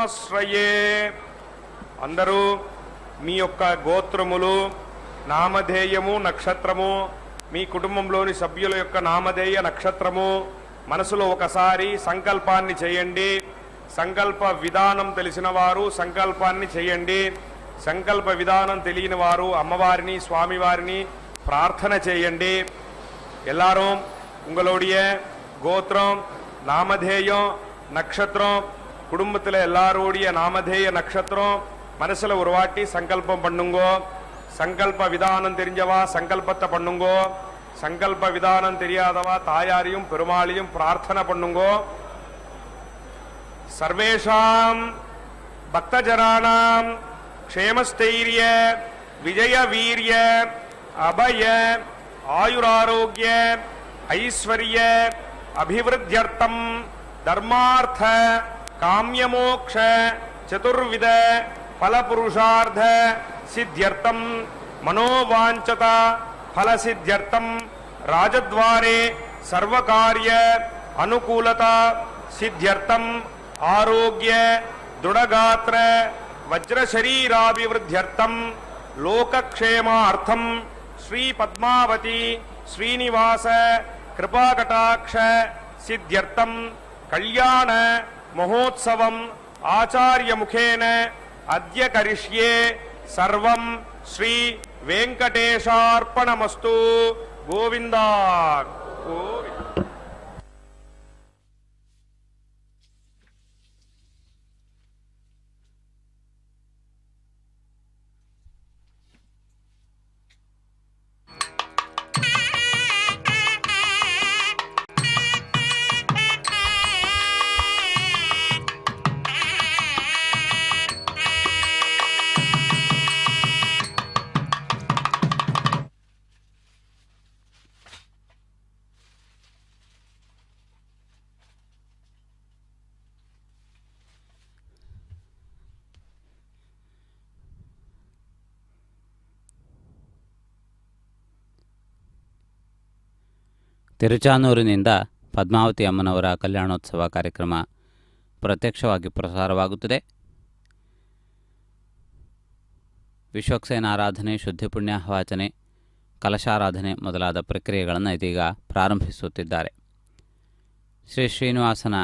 సమాశ్రయే. అందరూ మీ యొక్క గోత్రములు, నామధేయము, నక్షత్రము, మీ కుటుంబంలోని సభ్యుల యొక్క నామధేయ నక్షత్రము మనసులో ఒకసారి సంకల్పాన్ని చేయండి. సంకల్ప విధానం తెలిసిన వారు సంకల్పాన్ని చేయండి. సంకల్ప విధానం తెలియని వారు అమ్మవారిని, స్వామివారిని ప్రార్థన చేయండి. எல்லாரும் உங்களுடைய கோத்திரம், நாமதேயம், நட்சத்திரம், குடும்பத்தில் எல்லாரோடைய நாமதேய நட்சத்திரம் மனசுல ஒரு வாட்டி சங்கல்பம் பண்ணுங்கோ. சங்கல்ப விதானம் தெரிஞ்சவா சங்கல்பத்தை பண்ணுங்கோ. சங்கல்ப விதானம் தெரியாதவா தாயாரையும் பெருமாளையும் பிரார்த்தனை பண்ணுங்கோ. சர்வேஷாம் பக்தஜனானாம் க்ஷேமஸ்தைரிய விஜய வீரிய அபய ஆயுராரோக்கிய ஐஸ்வர்ய அபிவிருத்தியர்த்தம் தர்மார்த்த காமியமோக்ஷ சதுர்வித फलपुरुषार्थ सिद्ध्यर्थम मनोवांचता फल सिद्ध्यर्थम राजद्वारे सर्वकार्य अनुकूलता सिद्ध्यर्थम आरोग्य दृढ़गात्र वज्रशरीराभिवृद्ध्यर्थम लोकक्षेमार्थम श्री पद्मावती श्रीनिवास कृपाकटाक्ष सिद्ध्यर्थम कल्याण महोत्सवम आचार्य मुखेन अद्य करिष्ये सर्वं श्री वेंकटेशार्पणमस्तु. गोविंदा गोविंद. ತಿರುಚಾನೂರಿನಿಂದ ಪದ್ಮಾವತಿ ಅಮ್ಮನವರ ಕಲ್ಯಾಣೋತ್ಸವ ಕಾರ್ಯಕ್ರಮ ಪ್ರತ್ಯಕ್ಷವಾಗಿ ಪ್ರಸಾರವಾಗುತ್ತದೆ. ವಿಶ್ವಕ್ಸೇನ ಆರಾಧನೆ, ಶುದ್ಧಿ ಪುಣ್ಯಾಹವಾಚನೆ, ಕಲಶಾರಾಧನೆ ಮೊದಲಾದ ಪ್ರಕ್ರಿಯೆಗಳನ್ನು ಇದೀಗ ಪ್ರಾರಂಭಿಸುತ್ತಿದ್ದಾರೆ. ಶ್ರೀ ಶ್ರೀನಿವಾಸನ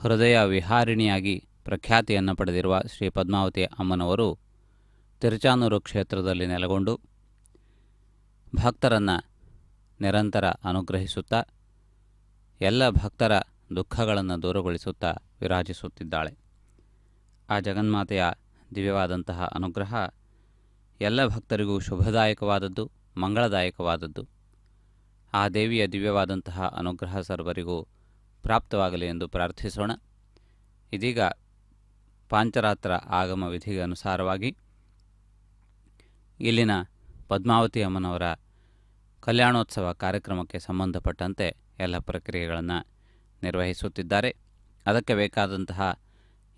ಹೃದಯ ವಿಹಾರಿಣಿಯಾಗಿ ಪ್ರಖ್ಯಾತಿಯನ್ನು ಪಡೆದಿರುವ ಶ್ರೀ ಪದ್ಮಾವತಿ ಅಮ್ಮನವರು ತಿರುಚಾನೂರು ಕ್ಷೇತ್ರದಲ್ಲಿ ನೆಲೆಗೊಂಡು ಭಕ್ತರನ್ನು ನಿರಂತರ ಅನುಗ್ರಹಿಸುತ್ತಾ ಎಲ್ಲ ಭಕ್ತರ ದುಃಖಗಳನ್ನು ದೂರಗೊಳಿಸುತ್ತಾ ವಿರಾಜಿಸುತ್ತಿದ್ದಾಳೆ. ಆ ಜಗನ್ಮಾತೆಯ ದಿವ್ಯವಾದಂತಹ ಅನುಗ್ರಹ ಎಲ್ಲ ಭಕ್ತರಿಗೂ ಶುಭದಾಯಕವಾದದ್ದು, ಮಂಗಳದಾಯಕವಾದದ್ದು. ಆ ದೇವಿಯ ದಿವ್ಯವಾದಂತಹ ಅನುಗ್ರಹ ಸರ್ವರಿಗೂ ಪ್ರಾಪ್ತವಾಗಲಿ ಎಂದು ಪ್ರಾರ್ಥಿಸೋಣ. ಇದೀಗ ಪಾಂಚರಾತ್ರ ಆಗಮ ವಿಧಿಗೆ ಅನುಸಾರವಾಗಿ ಇಲ್ಲಿನ ಪದ್ಮಾವತಿ ಅಮ್ಮನವರ ಕಲ್ಯಾಣೋತ್ಸವ ಕಾರ್ಯಕ್ರಮಕ್ಕೆ ಸಂಬಂಧಪಟ್ಟಂತೆ ಎಲ್ಲ ಪ್ರಕ್ರಿಯೆಗಳನ್ನು ನಿರ್ವಹಿಸುತ್ತಿದ್ದಾರೆ. ಅದಕ್ಕೆ ಬೇಕಾದಂತಹ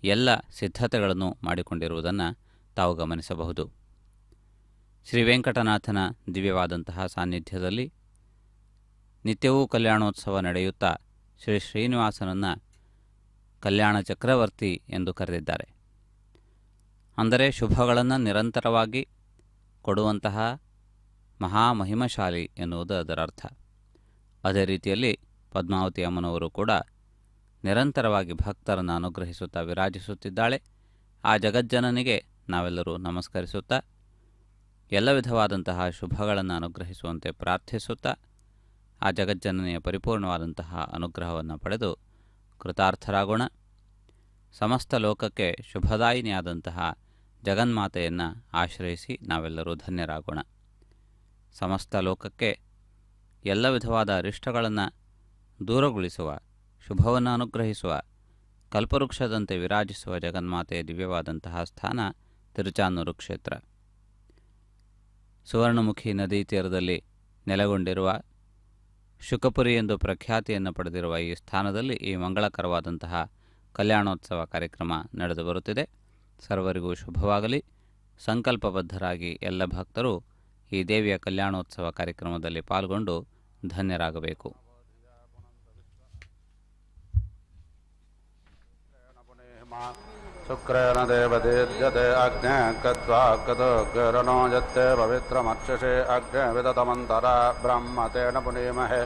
ಎಲ್ಲ ಸಿದ್ಧತೆಗಳನ್ನು ಮಾಡಿಕೊಂಡಿರುವುದನ್ನು ತಾವು ಗಮನಿಸಬಹುದು. ಶ್ರೀ ವೆಂಕಟನಾಥನ ದಿವ್ಯವಾದಂತಹ ಸಾನ್ನಿಧ್ಯದಲ್ಲಿ ನಿತ್ಯವೂ ಕಲ್ಯಾಣೋತ್ಸವ ನಡೆಯುತ್ತಾ ಶ್ರೀ ಶ್ರೀನಿವಾಸನನ್ನು ಕಲ್ಯಾಣ ಚಕ್ರವರ್ತಿ ಎಂದು ಕರೆದಿದ್ದಾರೆ. ಅಂದರೆ ಶುಭಗಳನ್ನು ನಿರಂತರವಾಗಿ ಕೊಡುವಂತಹ ಮಹಾಮಹಿಮಶಾಲಿ ಎನ್ನುವುದು ಅದರ ಅರ್ಥ. ಅದೇ ರೀತಿಯಲ್ಲಿ ಪದ್ಮಾವತಿ ಅಮ್ಮನವರು ಕೂಡ ನಿರಂತರವಾಗಿ ಭಕ್ತರನ್ನು ಅನುಗ್ರಹಿಸುತ್ತಾ ವಿರಾಜಿಸುತ್ತಿದ್ದಾಳೆ. ಆ ಜಗಜ್ಜನನಿಗೆ ನಾವೆಲ್ಲರೂ ನಮಸ್ಕರಿಸುತ್ತಾ ಎಲ್ಲ ವಿಧವಾದಂತಹ ಶುಭಗಳನ್ನು ಅನುಗ್ರಹಿಸುವಂತೆ ಪ್ರಾರ್ಥಿಸುತ್ತಾ ಆ ಜಗಜ್ಜನನಿಯ ಪರಿಪೂರ್ಣವಾದಂತಹ ಅನುಗ್ರಹವನ್ನು ಪಡೆದು ಕೃತಾರ್ಥರಾಗೋಣ. ಸಮಸ್ತ ಲೋಕಕ್ಕೆ ಶುಭದಾಯಿನಿಯಾದಂತಹ ಜಗನ್ಮಾತೆಯನ್ನು ಆಶ್ರಯಿಸಿ ನಾವೆಲ್ಲರೂ ಧನ್ಯರಾಗೋಣ. ಸಮಸ್ತ ಲೋಕಕ್ಕೆ ಎಲ್ಲ ವಿಧವಾದ ಅರಿಷ್ಟಗಳನ್ನು ದೂರಗೊಳಿಸುವ, ಶುಭವನ್ನು ಅನುಗ್ರಹಿಸುವ, ಕಲ್ಪವೃಕ್ಷದಂತೆ ವಿರಾಜಿಸುವ ಜಗನ್ಮಾತೆಯ ದಿವ್ಯವಾದಂತಹ ಸ್ಥಾನ ತಿರುಚಾನೂರು ಕ್ಷೇತ್ರ. ಸುವರ್ಣಮುಖಿ ನದಿ ತೀರದಲ್ಲಿ ನೆಲೆಗೊಂಡಿರುವ ಶುಕಪುರಿ ಎಂದು ಪ್ರಖ್ಯಾತಿಯನ್ನು ಪಡೆದಿರುವ ಈ ಸ್ಥಾನದಲ್ಲಿ ಈ ಮಂಗಳಕರವಾದಂತಹ ಕಲ್ಯಾಣೋತ್ಸವ ಕಾರ್ಯಕ್ರಮ ನಡೆದು ಬರುತ್ತಿದೆ. ಸರ್ವರಿಗೂ ಶುಭವಾಗಲಿ. ಸಂಕಲ್ಪಬದ್ಧರಾಗಿ ಎಲ್ಲ ಭಕ್ತರು ಈ ದೇವಿಯ ಕಲ್ಯಾಣೋತ್ಸವ ಕಾರ್ಯಕ್ರಮದಲ್ಲಿ ಪಾಲ್ಗೊಂಡು ಧನ್ಯರಾಗಬೇಕು. शुक्रेण देवदीर्यते अग्ने गत्वा गतो यत्ते पवित्रमर्चसे अग्ने विदतमन्तरा ब्रह्म तेन पुनीमहे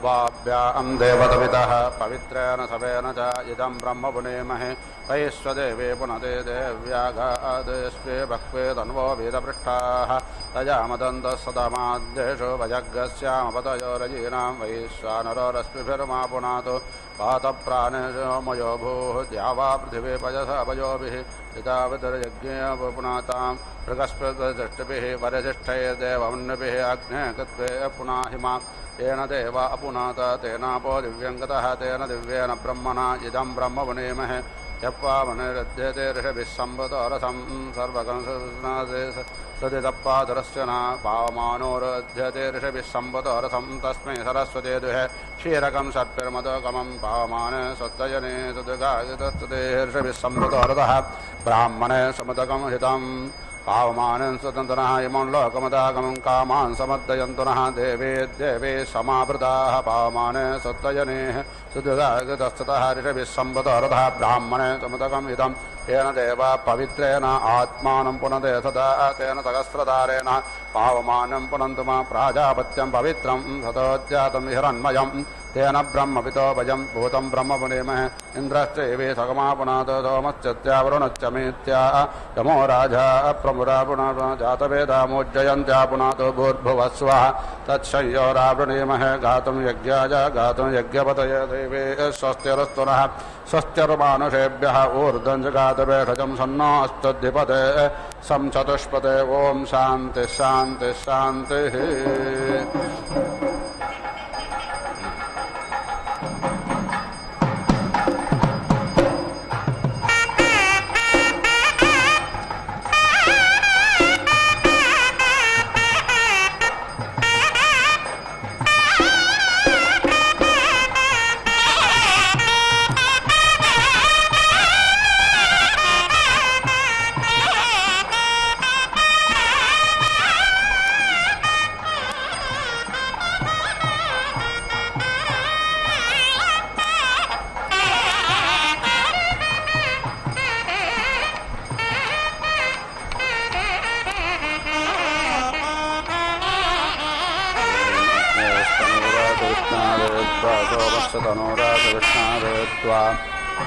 वाभ्यां देवतवितः पवित्रेण सवेन च इदं ब्रह्म पुनीमहे वैश्वदेवे पुनते देव्यागादेष्वे भक्वे तन्वो वेदपृष्ठाः तजामदन्तः सदमाद्येषु वजग्स्यामपतयोरजीनां वैश्वानरो रश्मिभिर्मा पुनातु पातप्राणेषु मयो भूः द्यावा पृथिवी पयसा पयोभिः पितावितर्यज्ञे पुनातां मृगस्पतिभिः वरिष्ठैर्देवमन्यभिः अग्ने कृत्वे पुनाहिमा येन देव अपुनात तेनापो दिव्यङ्गतः तेन दिव्येन ब्रह्मणा इदं ब्रह्म पुनीमहे यप्पावनिरुध्यते ऋषभिः सम्बुतोरसं सर्वकंसनादे सदितप्पादरस्य न पावमानोरुध्यते ऋषभिः सम्बुतोरसं तस्मै सरस्वती दुहे क्षीरकं सर्पिर्मदकमं पावमाने सत्तजने तद्गायतस्तुते ऋषभिः सम्बुतोरतः ब्राह्मणे समुदकं हितं पावमानं स्वतन्त्रः इमं लोकमदागमं कामान् समर्दयन्तुनः देवे देवे समावृताः पावमाने सत्तजने सुदुगागतस्ततः ऋषभिः सम्बुतोरतः ब्राह्मणे समुदकं हितं येन देव पवित्रेण आत्मानं पुनते सदा तेन सहस्रधारेण पावमानं पुनन्तु मा प्राजापत्यं पवित्रं सतोज्जातं हिरण्मयं तेन ब्रह्मपितो भजं भूतं ब्रह्म पुनीमहे इन्द्रश्चैवे सगमा पुनातो सोमश्चत्यावरुणश्च मेत्या यमो राजा प्रमुरा पुनः जातवेदामोज्जयन्त्या पुनातो भूर्भुवस्वः तत्संयोरावृणीमहे गातुं यज्ञाय गातुं यज्ञपतये देवे स्वस्तिरस्तुनः स्वस्तिर्मानुषेभ्यः ऊर्ध्वं जगातवेषजं सन्नोऽस्तुद्धिपते सं चतुष्पते ॐ शान्तिः शान्तिः शान्तिः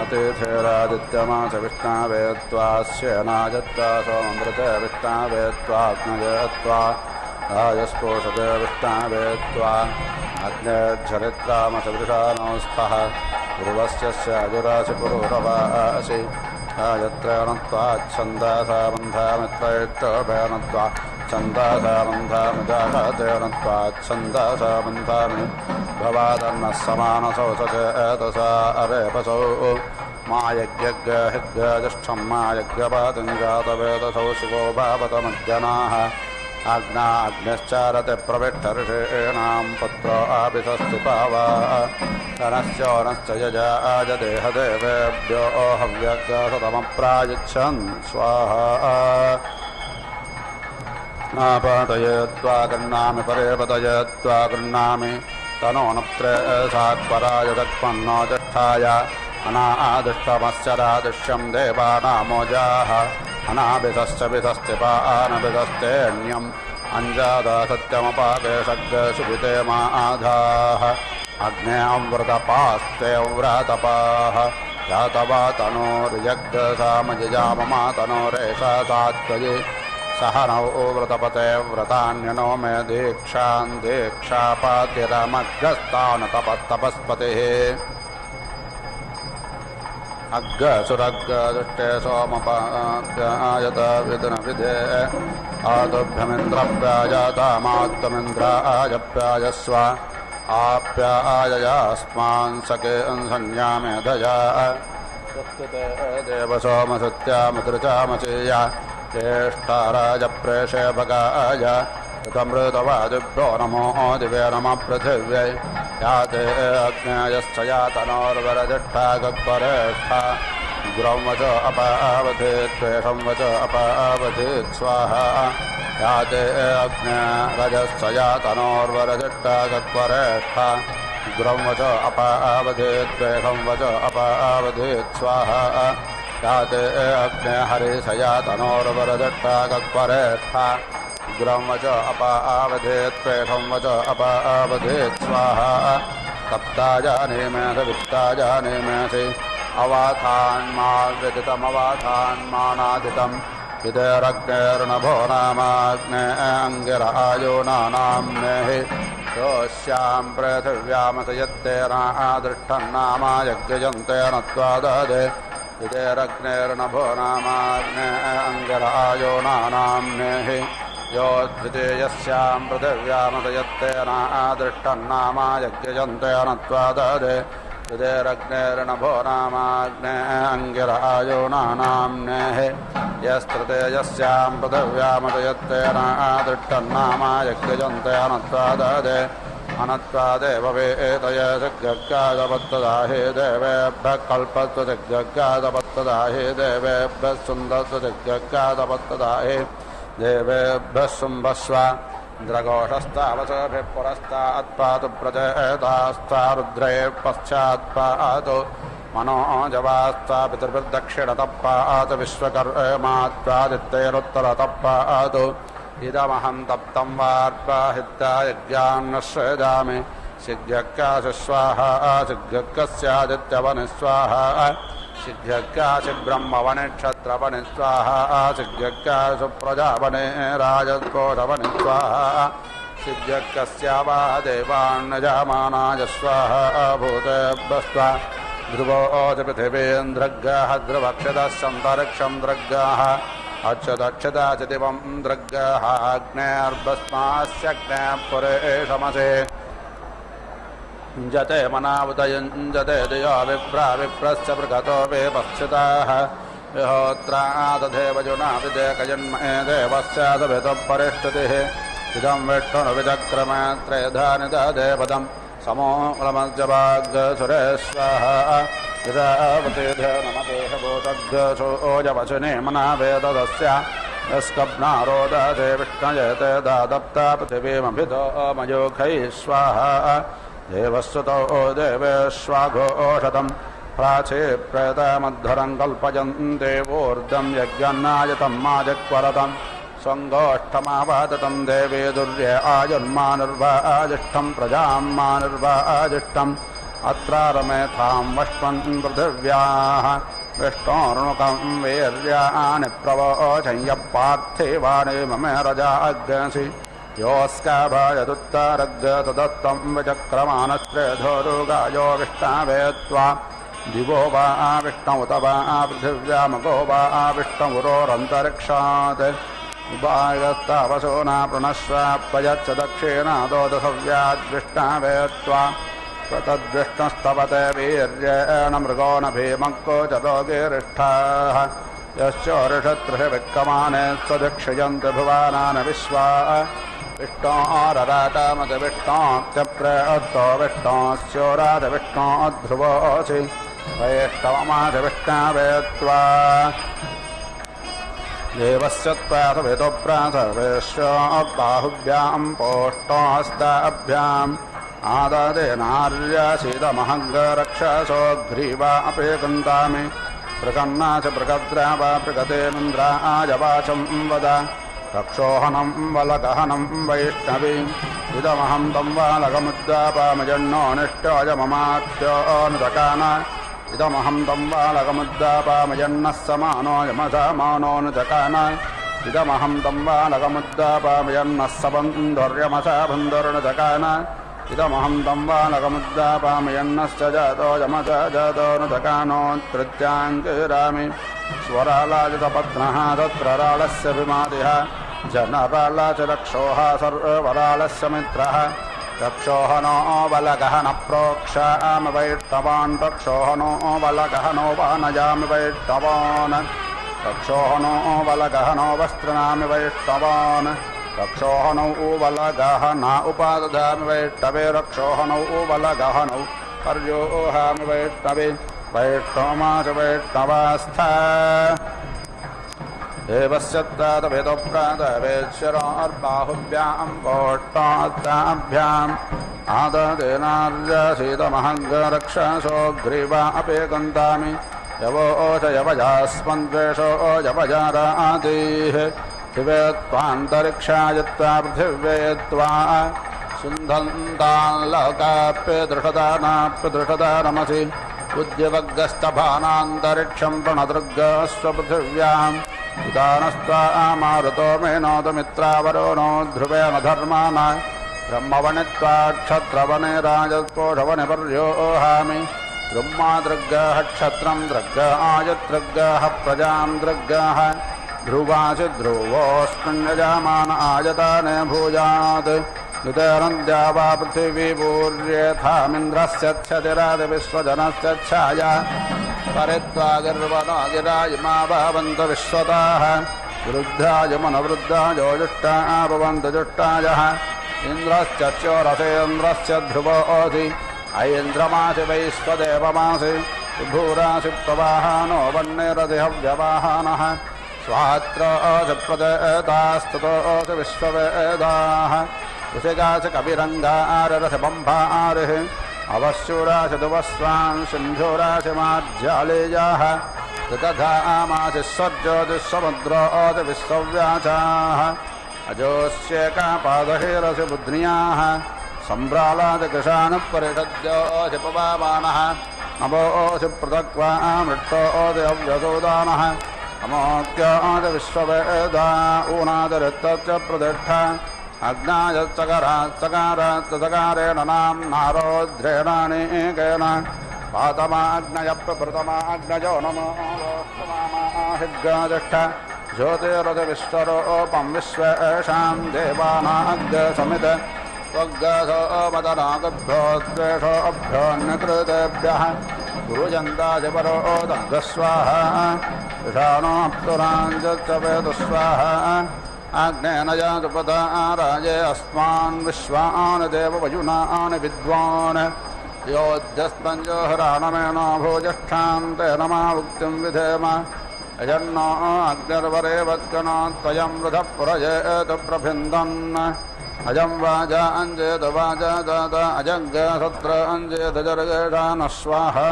अतिथेरादित्यमास विष्णावेत्वा स्येनाजत्वा सोममृते विष्णावेत्वाग्नयेत्वा राजस्पोषते विष्णावेत्वा अग्नेर्झरित्रामसदृशानोस्थः ध्रुवस्य स्याजुराशिपुरुरवासि आयत्रेणत्वाच्छन्दासा बन्धामित्रैष्टोभेनत्वा छन्दासा बन्धामिजातेनत्वाच्छन्दासा बन्धामि भवादन्नः समानसौ सचेतसा अरेपसौ मा यज्ञज्ञहिज्ञज्येष्ठं मा यज्ञपातिं जातवेदसौ शिवो भावतमज्जनाः आग्नाग्निश्चारते प्रविष्टऋषीणां पुत्रो आपितस्ति पावा धनश्चोनश्च यजाजदेहदेवेभ्यो हव्यग्रसतमप्रायच्छन् स्वाहा नापातयेत्वा गृह्णामि परे पतयेत्वा गृह्णामि तनो नप्त्रे सात्पराय दक्पन्नो ज्येष्ठाय अनादिष्टमश्चरादिश्यं देवानामोजाः अनाभिधश्च विधस्तिपानभिधस्तेऽन्यम् अञ्जादा सत्यमपाकेशग्रसुभिते मा आधाः अग्ने अव्रतपास्ते व्रतपाः जातवा तनोर्यग्रसामजिजाममा तनोरेषा सात्वयि सह नौ व्रतपते व्रतान्यनो मे दीक्षान् दीक्षापातिरमग्रस्तान् तपस्तपस्पतिः अग्रसुरग्रदुष्टे सोमपायत विदुनविदे आदुभ्यमिन्द्रप्राजातामात्तमिन्द्राजप्राजस्व आप्याययास्मान् सखे संज्ञामेधया स्वस्तिते देवसोमसत्यामृचामचेया ज्येष्ठाराजप्रेषे भगाय ऋतमृतवादिभ्यो नमो दिवे नमः पृथिव्यै याते अग्नेयश्च यातनोर्वरजिष्ठा गग्वरेष्ठा गुरं वच अपावधेत् त्वेषं वच अपावधेत् स्वाहा याते अग्नेरजश्च यातनोर्वरजिष्ठा गग्वरेष्ठा गुरं वच अपावधेत् त्वेषं वच अपावधेत् स्वाहा याते अग्ने हरिशया तनोर्वरदट्टा गक्परेष्ठा उग्रं वच अपावधेत् प्रेषं वच अपावधेत् स्वाहा तप्ताजानेमेष वित्ताजानेमेषि अवाथान्माव्यतितमवाथान्मानादितं विदेरग्नेर्नभो नामाग्ने अङ्गिरायो नाम्नेहि योऽस्यां पृथिव्यामसयत्तेनादृष्टन्नामा यज्ञयन्तेन त्वाददे विदेरग्नेर्नभो नामाग्ने अङ्गिरायो नाम्नेहि योद्वितीयस्यां पृथिव्यामसयत्तेनादृष्टन्नामा यज्ञयन्तेन त्वाददे विदेरग्नेर्नभो नामाग्ने अङ्गिरायो नाम्नेः यस्तृतीयस्यां पृथिव्यामसयत्तेनादृष्टन्नामा यज्ञयन्तेन त्वाददे अनत्वादेव वेतय जग्गादपत्तदाहे देवेभ्यः कल्पत्वजग्गादपत्तदाहे देवेभ्यः सुन्दत्वजग्गादपत्तदाहे देवेभ्यः शुम्भस्व इन्द्रघोषस्तावसभिः पुरस्तात्पातु प्रजयतास्ता रुद्रे पश्चात्पातु मनोजवास्ता पितृभिर्दक्षिणतः पातु विश्वकर्मात्वादित्यैरुत्तरतः पातु इदमहं तप्तं वार्पाहिता यज्ञान्नश्रजामि सिद्ध्यक्काशि स्वाहा सिद्ध्यक्कस्यादित्यवनि स्वाहा सिद्ध्यक्काशि ब्रह्मवनि क्षत्रवनि स्वाहा सिद्ध्यक्काशु प्रजावनि राजकोशवनि स्वाहा सिद्ध्यक्कस्या देवान्नजामानाय स्वाहा भूतेभ्यस्त्वा ध्रुवोऽथ पृथिवीन्द्रग्गाः ध्रुवक्षतः सन्तरिक्षं द्रग्गाः अक्षदक्षदा च दिवं द्रग्गाः अग्नेर्भस्मास्यग्नेः पुरेशमसे युञ्जते मनावत युञ्जते दियो विप्रा विप्रस्य पृगतो वेपस्थिताः विहोत्रादधेवजुना विदेकजन्मये देवस्यादभितः परिष्ठतिः इदं विष्णुर्विचक्रमे त्रेधानि ददेवदं समोलमज्जवाग्सुरेश्वः इदावतेधे नमदेहभूतग्सोजवचने मनावेददस्य यस्कब्नारोदधे विष्णयते दादप्ता पृथिवीमभितो मयोखैः स्वाहा देवस्सुतो देवेश्वाघोषतं प्राचे प्रेतमद्धरं कल्पयन्ते वोर्धं यज्ञन्नायतं माजक्वरतं स्वङ्गोष्ठमावादतं देवे दुर्ये आयुर्मानुर्वाजिष्ठं प्रजां मानुर्वाजिष्ठम् अत्रारमेथां वष्पन् पृथिव्याः विष्णोर्णुकं वीर्याणि प्रवोचं यः पार्थिवानि मम रजाग्रसि योऽस्काभयदुत्तरग्गतदत्तं विचक्रमानस्त्रेधोरुगायो विष्णवे त्वा दिवो वा विष्णुत वा पृथिव्यामगो वा विष्णुरोरन्तरिक्षात् उपायस्तावसो न प्रणश्वापयच्च दक्षिणादोदसव्याद्विष्णवे त्वा तद्विष्णुस्तवते वीर्येण मृगो न भीमङ्को च लोगिरिष्ठाः यश्चोरिषत्रिः विक्कमाने स्वदक्षयन्ति भुवानानि विश्वा विष्णोरराटामति विष्णोत्यप्रेतो विष्णोस्योराति विष्णोध्रुवोऽसि वैष्णवमाति विष्णवे त्वा देवस्य त्वासवितुप्रासर्वेश्वबाहुभ्यां पोष्टोहस्ताभ्याम् आददेनार्यसीदमहङ्गरक्षसो ग्रीवा अपि गन्तामि प्रकन्ना च प्रगद्रावा प्रगतेन्द्राजवाचं वद रक्षोहनं वलगहनं वैष्णवीम् इदमहं तं वालकमुद्दापामजन्नो निष्ठोऽयममात्योऽनुदकान इदमहं तं वालकमुद्दापामजन्नः समानो यमसामानोऽनुदकान इदमहं तं वालकमुद्दापामजन्नः सबन्धुर्यमसा बन्धुर्नुदकान इदमहं तं वालकमुद्दापामयन्नश्च जातो यमच जातोऽनुदकानोत्तृत्याङ्किरामि स्वरालाजितपत्नः तत्र राळस्य विमादिः जनराला च रक्षोः सर्वराळस्य मित्रः रक्षोहनो बलगहन प्रोक्षामि वैष्णवान् रक्षोहनो बलगहनो वानयामि वैष्णवान् रक्षोहनो बलगहनो वस्त्रणामि वैष्णवान् रक्षोहनौ बलगहना उपादधामि वैष्णवे रक्षोहनौ बलगहनौ पर्योहामि वैष्णवे वैष्णवमाच वैष्णवास्थ देवस्य प्रातवेदोप्रातवेश्वरोर्बाहुभ्यां कोष्ठाभ्याम् आददेनार्यसीदमहङ्गरक्षसो ग्रीवा अपि गन्तामि यवोच यवजास्मन्द्वेषो यवजारातीः शिवे त्वान्तरिक्षाय त्वा पृथिव्ये त्वा सुन्धन्ताल्लोकाप्यदृषदानाप्यदृषदा नमसि उद्यवग्गस्तभानान्तरिक्षं प्रणदृग्गस्वपृथिव्याम् उदानस्त्वा मारुतो मेनोदमित्रावरो नो ध्रुवेण धर्मान ब्रह्मवणित्वा क्षत्रवने राजत्पोषवने पर्योहामि ब्रह्मादृग्गः क्षत्रं दृग्गः आयतृग्गः प्रजां दृग्गः ध्रुवासि ध्रुवोऽस्मिन्यजामान आयताने भूयात् युतेरन्द्या वा पृथिवी पूर्येथामिन्द्रस्य क्षतिरादि विश्वजनस्य छाया परित्वा गिर्वनो गिरायिमा भवन्त विश्वताः वृद्धाय मनवृद्धायो जुष्टाः भवन्तु जुष्टायः इन्द्रश्च चोरसेन्द्रस्य ध्रुवोऽसि ऐन्द्रमासि वैश्वदेवमासि विभूरासि प्रवाहानो वह्निरधिहव्यवाहानः स्वात्रोऽसि प्रदेतास्ततोऽसि विश्ववेदाः कुशिकासि कविरङ्गाररसि बम्भारिः अवश्यूरासि दुवस्वान् सिन्धूरासि मार्जालेयाः तथामासि स्वर्ज्योतिस्समुद्रोऽसि विश्वव्याचाः अजोस्येकापादहेरसि बुध्न्याः सम्भ्रालादि कृशानुपरिषद्योऽसि पवामानः नमोऽसि पृथक्वा मृष्टोऽसि अव्यसोदानः अमोक्योऽसि विश्ववेदा ऊनादिरित्तश्च प्रतिष्ठा अग्नायच्चकाराच्चकारेण नाम्नारोध्रेणानेकेन पातमाग्नयप्रभृतमाग्नयो नमो हिग्गादिष्ठ ज्योतिरथ विश्वरूपं विश्वेषां देवानाग्समित त्वग्गसोमदनागभ्यो द्वेषोऽभ्योऽन्यकृतेभ्यः गुरुजन्तादिपरो दग्गस्वाहा विषाणोऽप्सुराञ्चवेदुस्वाहा आग्नेन यातुपदा राजे अस्मान् विश्वान् देववयुनान् विद्वान् योऽध्यस्मञ्जोहराणमेन भोजष्ठां तेन मा उक्तिं विधेम अजन्नो अग्निर्वरे वत्कनो त्वयं वृथः पुरजेत प्रभिन्दन् अजं वाजा अञ्जेत वाजा दात अजग्गसत्र अञ्जेत जर्गेषानः स्वाहा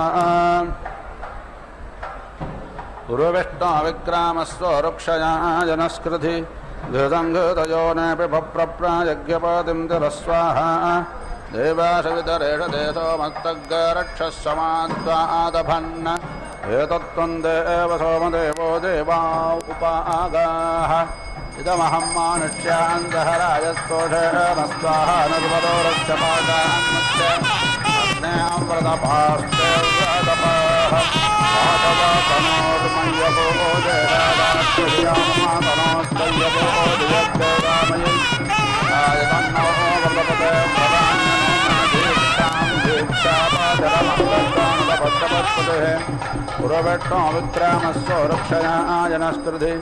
गुरुविष्णो विक्रामस्व रुक्षया जनस्कृति घृतयोनेऽपि भप्रप्रायज्ञपतिं तिरस्वाहा देवासवितरेष देशो मत्तग्गरक्षस्समाद्वादभन्न एतत्त्वं देव सोमदेवो देवा उपागाः इदमहं मानुष्यान्तहरायस्तोषेण स्वाहा निर्वरो रक्षपादान्मस्य अग्नेऽमृतपास्ते व्रतपाः तनोर्मय्यपो देवादाक्षिर्यामातनोस्तय्यपो दिव्यदेवामयि आयतन्नो वृतपते प्रधान्यनो दीक्षापादरमङ्गलप्राणपद्मपत्पतेः पुरवेट्टो विक्रामस्व रक्षया जनस्कृति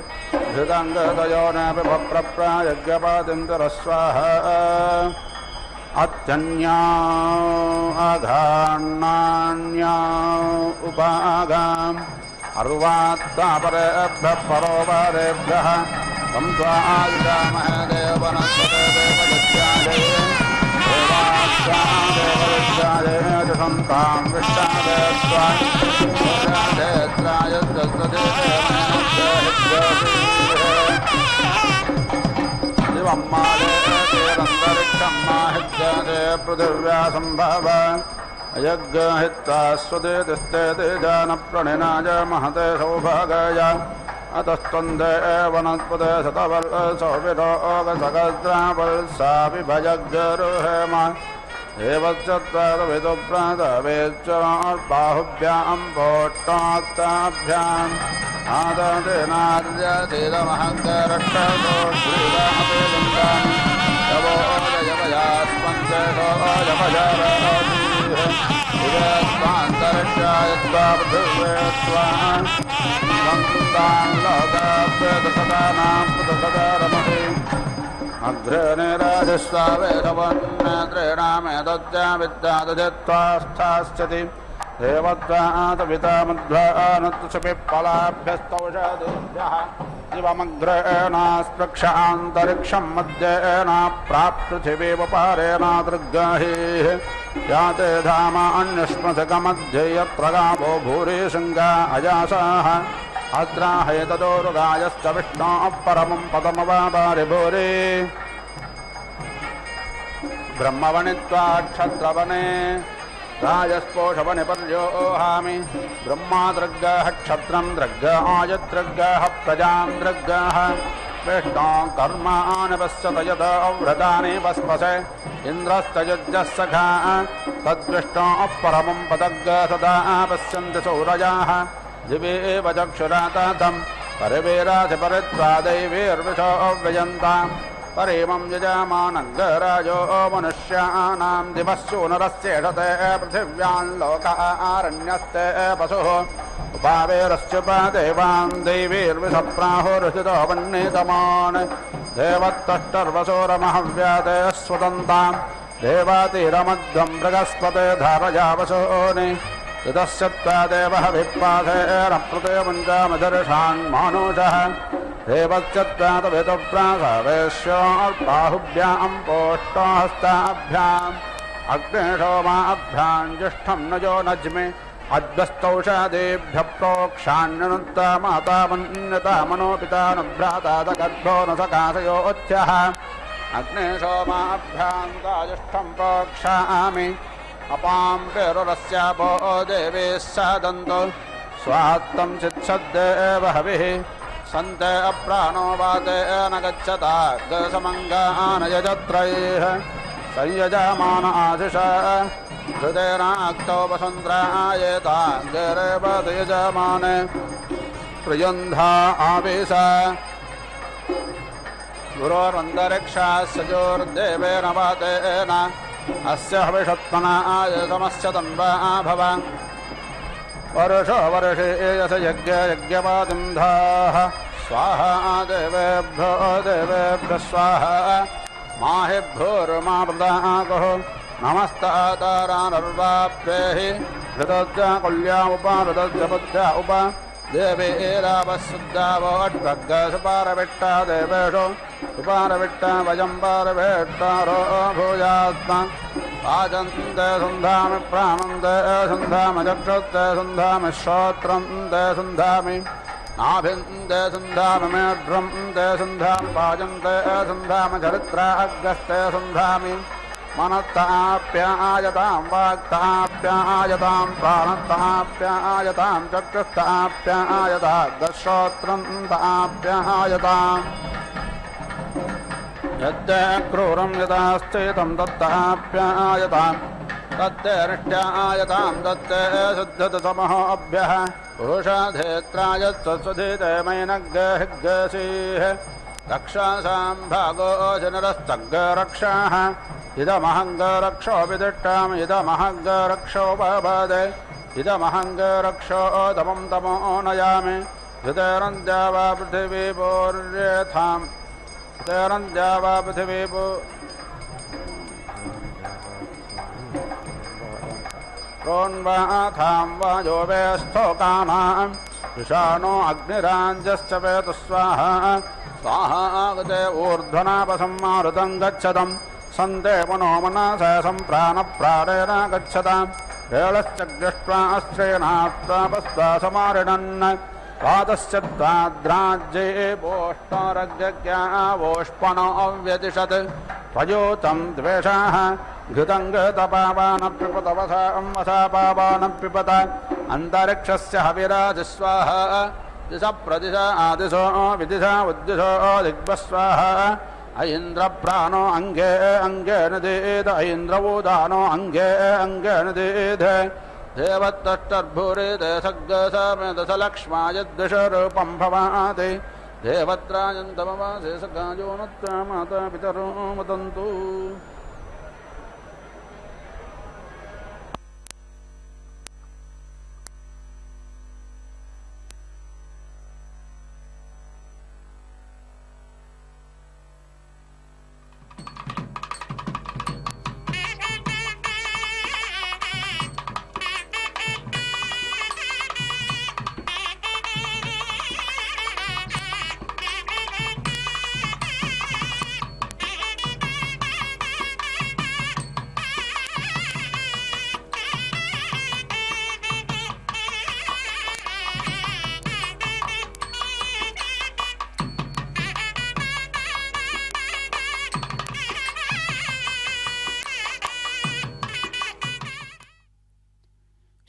धृताङ्गतयोनेऽपि भप्रप्रायज्ञपातिन्दरस्वाहा अत्यन्या अघान्नान्या उपागाम् अर्वात्तापरेभ्यः परोपरेभ्यः तं त्वायुजामहे देवनस्पते देवदत्याय देवात्यादेवदत्याय सन्तां विष्टादे स्वायत्राय दिवं मादेरन्तरिक्षं माहित्यते पृथिव्या सम्भव अयज्ञहित्वा स्वदेतिस्ते तेजानप्रणिनाय महते सौभागाय अतस्त्वं देवनस्पते शतवर्षोऽविरोगसहस्रावल्सा विभजग्गरुहेम एवच्चत्वादविदुप्रातवेच्चबाहुभ्यां पोष्टाक्ताभ्याम् आददेनार्यतीरमहङ्करक्षतो श्रीरामदेवन्दानि यवोजयवयास्पञ्चोजवजारतीः पृथिवे स्वान् संस्कृतान् लोकाभ्यदशदानां पृथसदारमणि अग्रे निराजस्वावेशवन्नेत्रेणामेतज्जा विद्यादधित्वा स्थास्यति देवत्वातपितामध्वानत्सुपिप्पलाभ्यस्तौषधेभ्यः दिवमग्रेणास्पृक्षान्तरिक्षं मध्येना प्राप्पृथिवीवपारेणादृग्गाहिः याते धाम अन्यश्मसकमध्ये यत्र गावो भूरि शृङ्गा अजासाः अद्राहयतदोरुगायश्च विष्णोः परमं पदमवापारि भूरि ब्रह्मवनित्वा क्षत्रवने राजस्पोषवने पर्योहामि ब्रह्मा दृग्गः क्षत्रं दृग्गः आयदृग्गः प्रजां दृग्गः विष्णो कर्माणि पश्यत यत व्रतानि वस्पसे इन्द्रस्तयुज्यः सखा तद्विष्णोः परमं पदग्गः सदा पश्यन्ति सौरजाः दिवेव चक्षुरातातं परिवीरासि परित्वा दैवीर्विशो व्यजन्ताम् परिमं यजमानङ्गराजो मनुष्याणां दिवस्सु नरस्येषते पृथिव्यां लोकारण्यस्ते पशुः उपावेरस्युपदेवान् दैवीर्विषप्राहुरुचितो वह्नितमान् देवत्तष्टर्वसोरमहव्याते स्वतन्तां देवातीरमध्वं बृहस्पते धारया वसूनि ऋतस्य त्वा देवः विप्पासेन प्रत्यमुञ्चामदर्शान् मानुषः देवस्य त्वा तवितुप्रासवेश्योर्बाहुभ्यां पोष्टहस्ताभ्याम् अग्निशोमाभ्यां ज्येष्ठं नजो नज्मि अद्वस्तौषादेभ्यः प्रोक्षान्यनुत्ता माता मन्यता मनोपिता न भ्राता दगर्भो न सकाशयोच्यः अग्निशोमाभ्यां ज्येष्ठं प्रोक्षामि अपां पेरुरस्यापो देवे सादन्तो स्वात्तं चित्सद्देव हविः सन्ते अप्राणो वाते न गच्छता गसमङ्गान यजत्रैः संयजमान आशिषा हृदयनाक्तो वसुन्ध्रायेता गिरेवति यजमाने प्रियन्धा आवेशा गुरोरन्तरिक्षाः सजोर्देवेन वातेन अस्य हविषत्मना आयतमस्य तन्वा भव वर्षो वर्षे यस यज्ञपातिं धाः स्वाहा देवेभ्यो स्वाहा माहिभ्योर्मा प्रदागुः नमस्तातारानर्वाप्येहि ऋतश्च कुल्या उपा ऋतश्च बुद्ध्या उपा देवेरावशुद्धावोऽड्भग्गसुपारविट्टा देवेषु सुपारविट्टा वयं पारवेट्टारो भूयात्मा पाचन्ते सुन्धामि प्राणन्ते सुन्धामि चक्षुस्ते सुन्धामि श्रोत्रं ते सुन्धामि नाभिन्ते सुन्धामि मेढ्रं ते सुन्धामि पाचन्ते सुन्धामि चरित्राग्रस्ते सुन्धामि मनस्ताप्यायतां वाक्ताप्यायतां प्राणस्ताप्यायतां चक्षुस्ताप्यायताग्रश्रोत्रं ताप्यायताम् यद्दे क्रूरं यदास्थितं दत्ताप्यायतां तत्ते निष्ट्यायतां दत्ते शुद्धतमोऽभ्यः पुरुषाधेत्रायत्सुधीते मैनग्गहिग्गसीः रक्षासां भागो जनरस्तग्गरक्षाः इदमहङ्गरक्षो विदिष्टाम् इदमहङ्गरक्षो बभदे इदमहङ्गरक्षो दमं तमो नयामि हृदयरन्द्या वा पृथिवी पूर्येथाम् हृदयरन्द्या वा पृथिवी प्रोन्वाथां वाजो वेस्थोकानां विषाणो अग्निराञ्जश्च वेतु स्वाहा स्वाहा गते ऊर्ध्वनापसंमारुतं गच्छतं सन्ते मनो मनसा सम्प्राणप्राणेन गच्छतां रेलश्च दृष्ट्वा अस्त्रेणात्वापस्त्वा समारिणन् पादस्य त्वाद्राज्ये वोष्टारज्ञावोष्पणो अव्यतिषत् त्वयोतं द्वेषाः घृतं घृतपावानप्युपतवसां वसापावानप्युपत अन्तरिक्षस्य हविराजिस्वाहा दिश प्रदिश आदिशो विदिशा उद्दिशो दिग्भस्वाहा ऐन्द्रप्राणो अङ्गे अङ्गे निदेद ऐन्द्रवोदानो अङ्गे अङ्गे निदेद देवत्तष्टर्भूरे देशग्गसमेदशलक्ष्मायद्विषरूपं भवाति देवत्रायन्तमवासे सखायो नत्वा माता पितरो वदन्तु।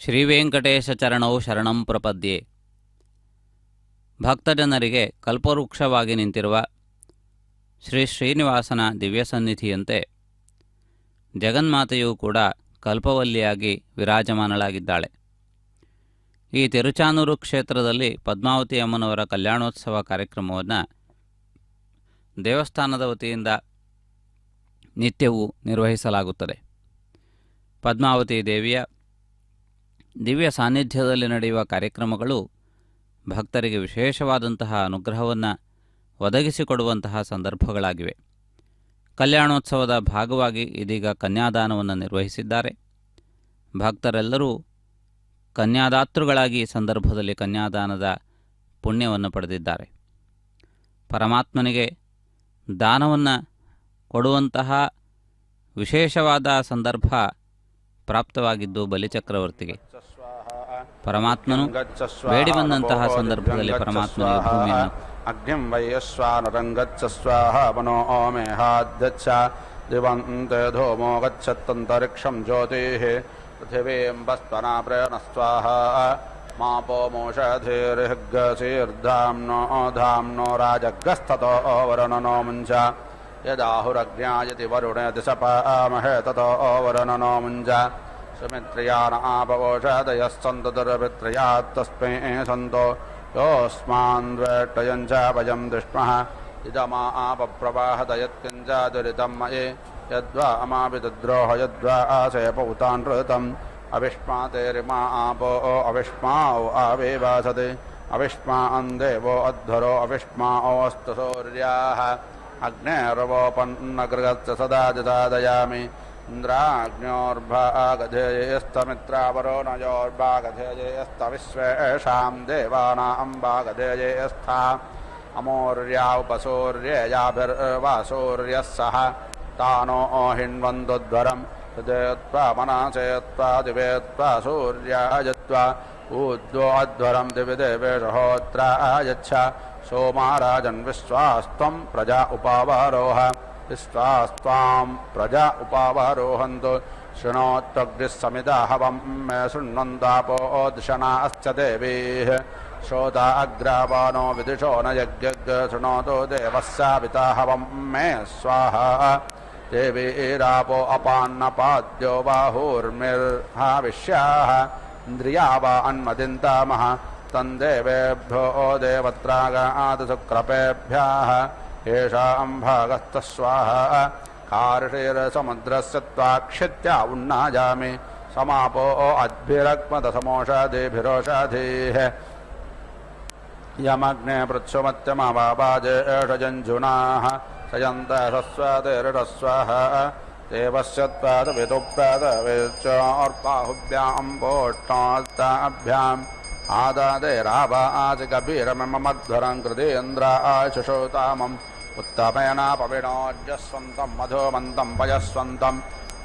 ಶ್ರೀವೆಂಕಟೇಶ ಚರಣೌ ಶರಣಂ ಪ್ರಪದ್ಯೆ. ಭಕ್ತಜನರಿಗೆ ಕಲ್ಪವೃಕ್ಷವಾಗಿ ನಿಂತಿರುವ ಶ್ರೀ ಶ್ರೀನಿವಾಸನ ದಿವ್ಯಸನ್ನಿಧಿಯಂತೆ ಜಗನ್ಮಾತೆಯೂ ಕೂಡ ಕಲ್ಪವಲ್ಲಿಯಾಗಿ ವಿರಾಜಮಾನಳಾಗಿದ್ದಾಳೆ. ಈ ತಿರುಚಾನೂರು ಕ್ಷೇತ್ರದಲ್ಲಿ ಪದ್ಮಾವತಿ ಅಮ್ಮನವರ ಕಲ್ಯಾಣೋತ್ಸವ ಕಾರ್ಯಕ್ರಮವನ್ನು ದೇವಸ್ಥಾನದ ವತಿಯಿಂದ ನಿತ್ಯವೂ ನಿರ್ವಹಿಸಲಾಗುತ್ತದೆ. ಪದ್ಮಾವತಿ ದೇವಿಯ ದಿವ್ಯ ಸಾನ್ನಿಧ್ಯದಲ್ಲಿ ನಡೆಯುವ ಕಾರ್ಯಕ್ರಮಗಳು ಭಕ್ತರಿಗೆ ವಿಶೇಷವಾದಂತಹ ಅನುಗ್ರಹವನ್ನು ಒದಗಿಸಿಕೊಡುವಂತಹ ಸಂದರ್ಭಗಳಾಗಿವೆ. ಕಲ್ಯಾಣೋತ್ಸವದ ಭಾಗವಾಗಿ ಇದೀಗ ಕನ್ಯಾದಾನವನ್ನು ನಿರ್ವಹಿಸಿದ್ದಾರೆ. ಭಕ್ತರೆಲ್ಲರೂ ಕನ್ಯಾದಾತೃಗಳಾಗಿ ಸಂದರ್ಭದಲ್ಲಿ ಕನ್ಯಾದಾನದ ಪುಣ್ಯವನ್ನು ಪಡೆದಿದ್ದಾರೆ. ಪರಮಾತ್ಮನಿಗೆ ದಾನವನ್ನು ಕೊಡುವಂತಹ ವಿಶೇಷವಾದ ಸಂದರ್ಭ ಪ್ರಾಪ್ತವಾಗಿದ್ದು ಬಲಿಚಕ್ರವರ್ತಿಗೆ. ಪರಮಾತ್ಮನು ಬೇಡಿ ಬಂದಂತಹ ಸಂದರ್ಭದಲ್ಲಿ ಪರಮಾತ್ಮನಿಗೆ ಭೂಮಿಯನ್ನು ಅಗ್ನಿಂ ವೈಶ್ವಾನರಂಗಚ್ಚ ಸ್ವಾಹ ಮನೋ ಮೇಹಾದ್ಯಚ್ಚ ದಿವಂತೆ ಧೂಮೋ ಗಚ್ಚತ್ತಂತರಿಕ್ಷಂ ಜ್ಯೋತಿಃ ಪೃಥಿವೀಂ ಬಸ್ವನಾ ಪ್ರೇಣ ಸ್ವಾಹ ಮಾಪೋ ಮೋಷಧೀರ್ಹಿಗ್ಗಸೀರ್ಧಾಮ್ನೋ ಧಾಮ್ನೋ ರಾಜಗ್ಗಸ್ತತೋ ವರುಣನೋ ಮುಂಚ ಯದಾಹುರಗ್ನ್ಯಾಯತಿ ವರುಣೇ ದಿಶಪಾಮಹೇ ತತೋ ವರುಣನೋ ಮುಂಜ ಸುಮಿತ್ರ್ಯಾನ ಆಪವೋಷಧಯಸ್ಸಂತು ದುರ್ಮಿತ್ರ್ಯಾತ್ತಸ್ಮೈ ಸಂತೋ ಯೋಸ್ಮಾನ್ವೇಟ್ಟಯಂ ಚ ವಯಂ ದುಷ್ಮಃ ಇದಮಾ ಆಪಪ್ರವಾಹತ ಯತ್ಕಿಂಚ ದುರಿತಂ ಮಯಿ ಯದ್ವಾ ಅಮಾಪಿ ತದ್ರೋಹ ಯದ್ವಾ ಆಸೇ ಪೌತಾನ್ ಋತಂ ಅವಿಷ್ಮಾತೇರಿಮಾ ಆಪೋ ಅವಿಷ್ಮಾವು ಆವೇವಾಸತೆ ಅವಿಷ್ಮಾನ್ ದೇವೋ ಅಧ್ವರೋ ಅವಿಷ್ಮಾವಸ್ತು ಸೂರ್ಯಾಃ ಅಗ್ನೇರ್ವೋಪನ್ನಗೃಹಸ್ಯ ಸದಾ ದದಾದಯಾಮಿ ಇಂದ್ರಾಗ್ನ್ಯೋರ್ಭಾಗಧೇಯೇಸ್ತಮಿತ್ರಾವರೋ ನಯೋರ್ಭಾಗಧೇಯೇಸ್ತವಿಶ್ವೇಷಾಂ ದೇವಾನಾಂ ಭಾಗಧೇಯೇಸ್ಥ ಅಮೋರ್ಯಾ ಉಪಸೂರ್ಯೇಯಾಭಿರ್ವಾ ಸೂರ್ಯಃ ಸಹ ತಾನೋ ಹಿಣ್ವಂದುಧ್ವರಂ ಹೃದಯತ್ವಾ ಮನಸೇತ್ವಾ ದಿವೇತ್ವಾ ಸೂರ್ಯಾಯತ್ವಾ ಊರ್ಧ್ವೋಧ್ವರಂ ದಿವಿ ದೇವೇಶ ಹೋತ್ರಾಯಚ್ಛ ಸೋಮಾರಾಜನ್ ವಿಶ್ವಾಸ್ತ್ವಂ ಪ್ರಜಾ ಉಪಾವರೋಹ ವಿಶ್ವಾಸ್ತ್ವಾಂ ಪ್ರಜಾ ಉಪಾವರೋಹಂತು ಶೃಣೋತ್ವಗ್ನಿಃ ಸಮಿದಾ ಹವಂ ಮೇ ಶೃಣ್ವಂತಾಪೋ ದೃಶನಾಶ್ಚ ದೇವೀಃ ಶ್ರೋತಾ ಅಗ್ರಾವಾನೋ ವಿದುಷೋ ನ ಯಜ್ಞಗ್ ಶೃಣೋತು ದೇವಸ್ಯಾಪಿತಾ ಹವಂ ಮೇ ಸ್ವಾಹಾ ದೇವೀರಾಪೋ ಅಪಾನ್ನಪಾದ್ಯೋ ಬಾಹೂರ್ಮಿರ್ಹಾವಿಷ್ಯಾಃ ಇಂದ್ರಿಯಾ ವಾ ಅನ್ಮದಿಂತಾಮಹ ತಂದೇವೇಭ್ಯೋ ದೇವತ್ರಾಗಾತ್ ಶುಕ್ರಪೇಭ್ಯಃ येषां भागस्तः स्वाहा कार्षीरसमुद्रस्य त्वाक्षित्या उन्नाजामि समापो अद्भिरक्मदसमोषाधिभिरोषाधीः यमग्ने पृच्छुमत्यमवापाजे एषजञ्जुनाः सयन्त शस्वातिरस्वाः देवस्य त्वादवितुप्रादविचोर्बाहुभ्यां पोष्णास्ताभ्याम् आदादेरावाचिकबीरममध्वरं कृतेन्द्राशुषोतामम् उत्तमेनापविनोज्यस्वन्तं मधुमन्तं पयस्वन्तं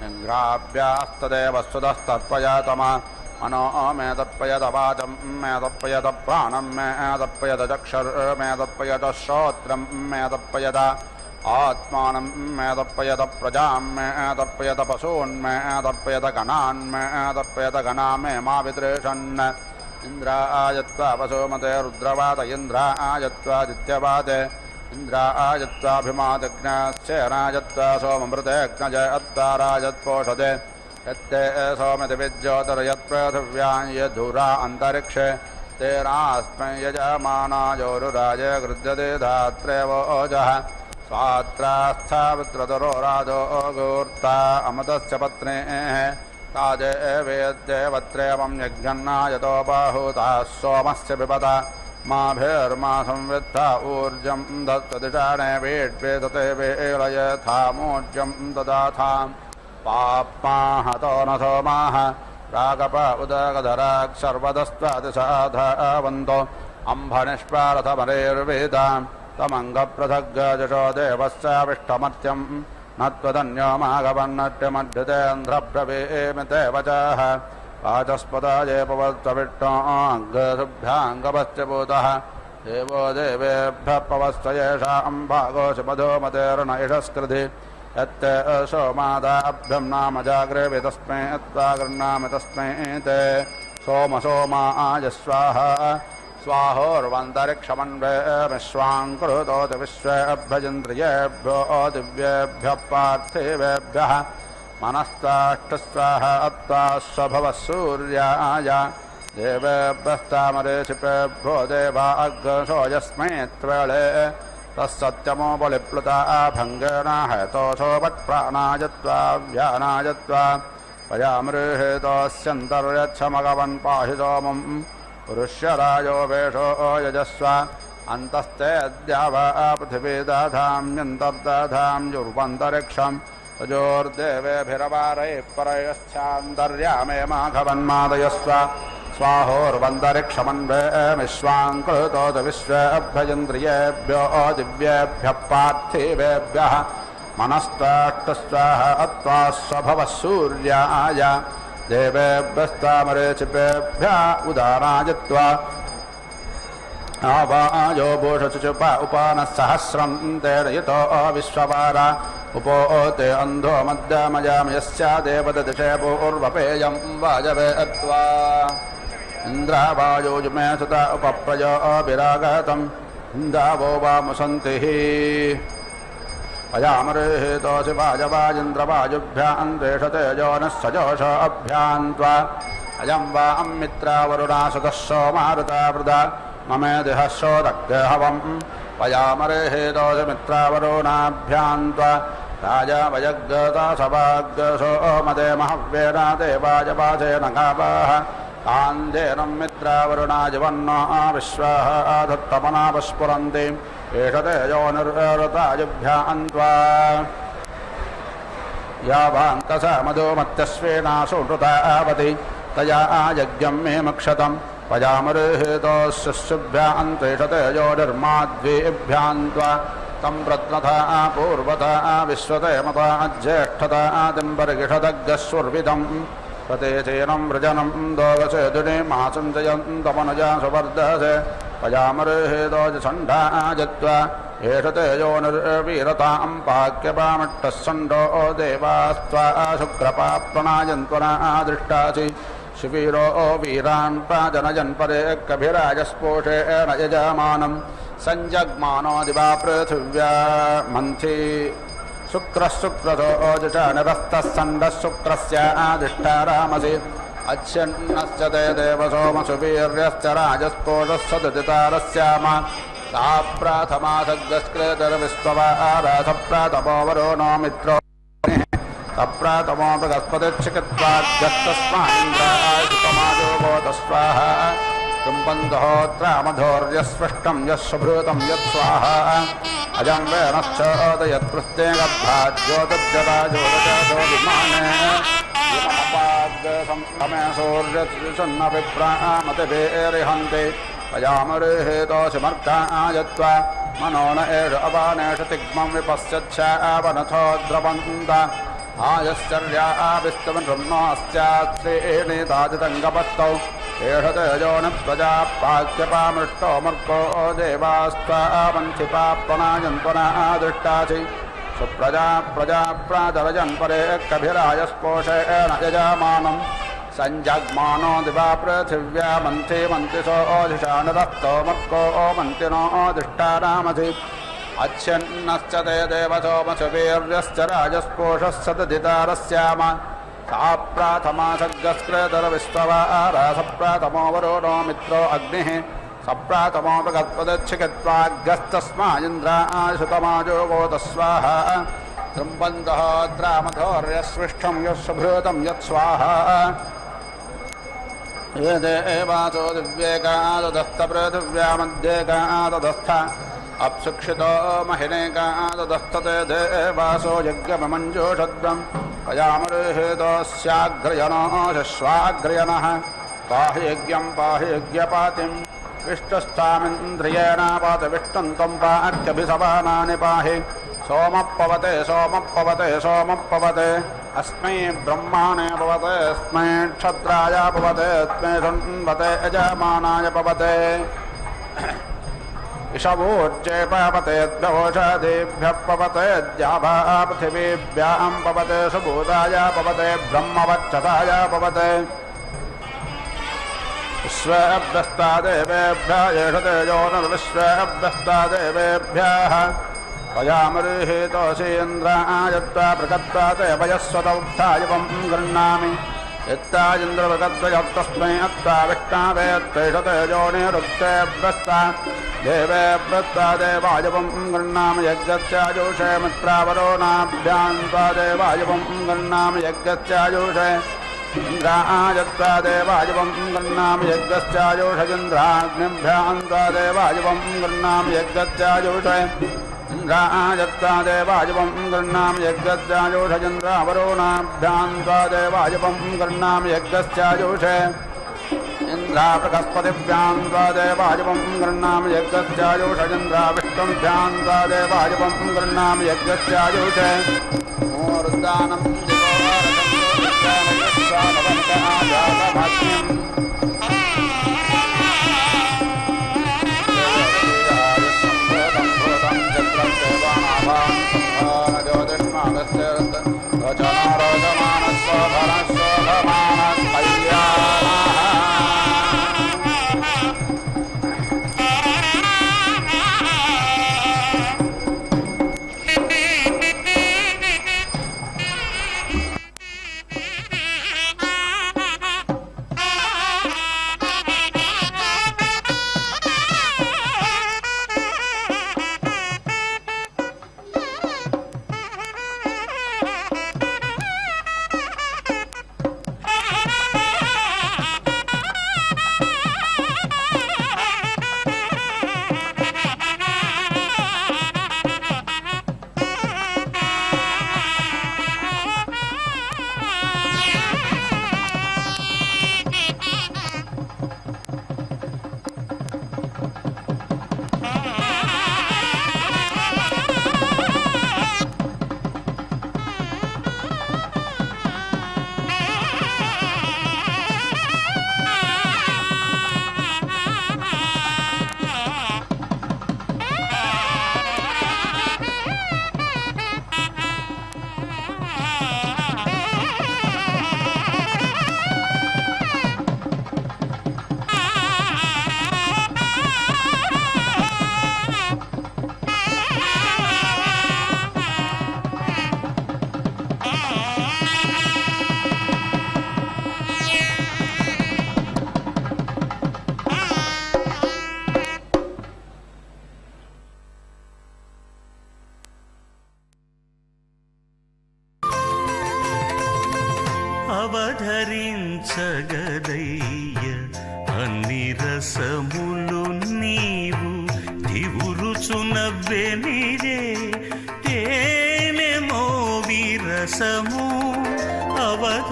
निग्राभ्यास्तदेव सुतस्तत्पयतम मनो मे तत्पयत वाचं मे तत्पयत प्राणं मे तत्पयत चक्षुर्मे तत्पयत श्रोत्रं मे तत्पयत आत्मानं मे तत्पयत प्रजां मे तत्पयत पशून् मे तत्पयत गणान् मे तत्पयत गणा मे मा वितृषन् इंद्रायत्वा वसुमते रुद्रवात इंद्रायत्वादित्यवाते इंद्रायत्वाभिमादग्नास्येनायत्वा सोममृतेऽग्नज अत्तारायत्पोषते यत्ते सोमति विज्योतिर्यत्पृथिव्यां यद्धुरा अन्तरिक्षे तेनास्मै यजमानायोरुराज गृध्यते धात्रेवो ओजः स्वात्रास्थावित्रतरो राजो गूर्ता अमृतस्य पत्नेः ताजे वेद्देवत्रेवं यज्ञन्नायतो बाहुताः सोमस्य पिबता माभिर्मा संवित्ता ऊर्जं दत्तदिशाने वीड्वेदते वेलयथामूर्जं ददाथां पाप्माहतो न सोमाः रागप उदगधराक्षर्वदस्त्वादिशाधावन्तो अम्भनिष्पारथमरेर्वेदां तमङ्गप्रथग्गजशो देवस्याविष्टमत्यं न त्वदन्यो माघवन्नट्यमध्यतेन्द्रब्रवीमिते वचः वाचस्पदाये पवत्सविष्टोऽङ्गसुभ्याङ्गपश्च भूतः देवो देवेभ्यः पवस्व येषां भागोऽसि मधुमतेर्न इषस्कृधि यत्ते सोमादाभ्यं नाम जाग्रेवि तस्मै त्वा गृह्णामि तस्मै ते सोमसोमाय स्वाहा स्वाहोर्वन्तरिक्षमन्वे विश्वाङ्कृतोति विश्वेभ्यजिन्द्रियेभ्यो दिव्येभ्यः पार्थिवेभ्यः मनस्ताष्टस्वाहा अत्ताश्वभवः सूर्याय देवेभ्यस्तामरेशिपेभ्यो देवा अग्रसो यस्मै त्वेळे तत्सत्यमो बलिप्लुता भङ्गेन हेतोऽसो वट्प्राणायत्वा व्यानायत्वा पयामृहेतोऽस्यन्तर्यच्छमगवन् पाहि सोमम् पुरुष्यराजो वेषो यजस्व अन्तस्ते द्यावा पृथिवी दधाम्यन्तर्दधाम्युर्वन्तरिक्षम् तजोर्देवेभिरवारैः परयश्चान्तर्यामे माघवन्मादयस्व स्वाहोर्वन्तरिक्षमन्वे विश्वाङ्कृतोति विश्वेभ्यजिन्द्रियेभ्यो दिव्येभ्यः पार्थिवेभ्यः मनस्ताष्टस्वाहा अत्वाश्वभवः सूर्याय देवेभ्यस्तामरेचिपेभ्यः उदानायत्वा आवायो भूषचुचुप उपानः सहस्रं तेन यतो विश्ववारा उपोते अन्धो मध्यमयामयस्या देवददिशे पूर्वपेयं वाजवे अत्वा इन्द्रावायोजुमे सुत उपप्रयो अभिरागतम् इन्द्रावो वामुसन्तिः अयामरेहेतोऽसि वाजवाजिन्द्रवाजुभ्यां द्वेषते योनः सजोष अभ्यां त्वा अयं वा अम्मित्रावरुणासुतः सोमारुता वृदा ममेदिह शोदग्हवम् वयामरेहेतोऽसि मित्रावरुणाभ्यां त्वा राजावयग्गता सभाग्रसो मदे महव्येना देवाजवासेन गावाः तान्देनं मित्रावरुणाजिवन्नो विश्वाः आधत्तमनापस्फुरन्ति एष ते योनिर्वृतायुभ्यां त्वा यावान्तसा मधुमत्यस्वेनासुहृतावति तया यज्ञं मे मक्षतं पयामरेहेतोऽस्युभ्यां त्वेष ते योनिर्माद्वीभ्यां त्वा तं प्रत्नथा पूर्वथा विश्वते मता ज्येष्ठता दिम्बर्गिषदग्गस्वर्विदम् प्रतेचेनं वृजनं दोगसे दुनिमासञ्जयन्तमनुजा सुवर्धसे पयामरेहेतोऽसि षण्ढाजत्वा एष ते योनिर्वीरतां पाक्यपामट्टः षण्डो देवास्त्वा शुक्रपा प्रणायन्त्वना दृष्टासि शिवीरो वीरान् प्राजनयन् परे कभिराजस्पोषेण यजमानम् सञ्जग्मानो दिवा पृथिव्या मन्थि शुक्रः शुक्रतो ओजुषा निरस्तः सण्डः शुक्रस्य आदिष्टारामसि अच्छन्नश्च ते देवसोमसु वीर्यश्च राजस्पोषः सदुदितारस्याम सा प्राथमा सग्गस्क्रेतर्विश्ववारा सप्रातमो वरो नो मित्रो सप्रातमो बृहस्पतिश्चिकित्वाद्यस्तस्मान्द्रायुतमाजो गोतस्वाहा कुम्बन्धोत्रामधोर्यस्पृष्टं यस्वभृतं यत्स्वाहा अजं वेनश्चोदयत्प्रत्येकभाज्योतिर्जराजोदजो विमाने इममपाग्रसंक्रमे सूर्यसन्नभिप्रामतिभिर्हन्ति पयामरेहेतोऽसि मर्कायत्वा मनो न एष अवानेष तिग्मं विपश्यच्छावनथो द्रवन्त आयश्चर्याविस्तमृम्नोऽस्यात्रेणीताजितङ्गपत्तौ एष ते योनिप्रजा पाक्यपामृष्टो मर्को देवास्त्वावन्थिपाप्पनायन्त्वना दृष्टासि सुप्रजा प्रजा प्रातरजन् परे कभिराजस्पोषेण यजमानम् सञ्जग्मानो दिवा पृथिव्या मन्थि मन्तिसो ओधिषानुरक्तो मर्को मन्तिनो दिष्टारामसि अच्छन्नश्च ते देवसोमसु वीर्यश्च राजस्पोषः सदधितारस्याम सा प्राथमा सग्गस्क्रेतर्विश्ववारा सप्राथमो वरुणो मित्रो अग्निः सप्राथमो मृगत्वदच्छिकित्वाग्रस्तस्मादिन्द्राशुतमाजो गोतस्वाहा त्रिम्बन्धोत्रामधोर्यस्पृष्टं यस्वभृतं यत्स्वाहा ये देवासो दिव्येकादधस्तपृथिव्या मध्येकादधस्थ अप्सुक्षितो महिनेकादधस्तते देवासो यज्ञममञ्जूषद्वम् पयामरेहेतोऽस्याग्रयणो शश्वाग्रयणः पाहि यज्ञं पाहि यज्ञपातिम् विष्टस्थामिन्द्रियेण पाति विष्टं त्वं पाक्यभिसवानानि पाहि सोमपवते सोमपवते सोमपवते अस्मै ब्रह्माणे पवते अस्मै क्षत्राय पवते अस्मै शृण्वते यजमानाय पवते इषवोच्चे पवतेभ्योषधेभ्यः पवते द्यावा पृथिवीभ्यां पवते सुभूताय पवते ब्रह्मवक्षसाय पवते विश्वेभ्यस्तादेवेभ्यः एष तेजो न विश्वेभ्यस्तादेवेभ्यः त्वयामरीहितोऽसि इन्द्रायत्वा प्रकत्वा ते वयस्वतौत्थायवं गृह्णामि यत्ताजिन्द्रवृकद्वयत्तस्मै अत्ता विष्णावेत्तैष तेजो निरुक्तेभ्यस्ता देवेभ्यस्ता देवायवं गृह्णामि यज्ञस्यायुषे मित्रावरोणाभ्यां त्वा देवायवं गृह्णामि यज्ञस्यायुषे इन्द्रायत्वा देवायवं गृह्णामि यज्ञस्यायुषेन्द्राग्निभ्यां त्वा देवायवं गृह्णामि यज्ञस्यायुषे इन्द्रायत्वा देवायवं गृह्णामि यज्ञस्यायुषेन्द्रावरोणाभ्यां त्वा देवायवं गृह्णामि यज्ञस्यायुषे इन्द्राबृहस्पतिभ्यां त्वा देवायवं गृह्णामि यज्ञस्यायुषेन्द्राविष्णुभ्यां त्वा देवायवं गृह्णामि यज्ञस्यायुषे मूर्धानं అవధరించగదయ్య అన్ని రసములు నీవు దివురుచునవ్వెనిదే తేనెమో విరసము అవధరించగదయ్య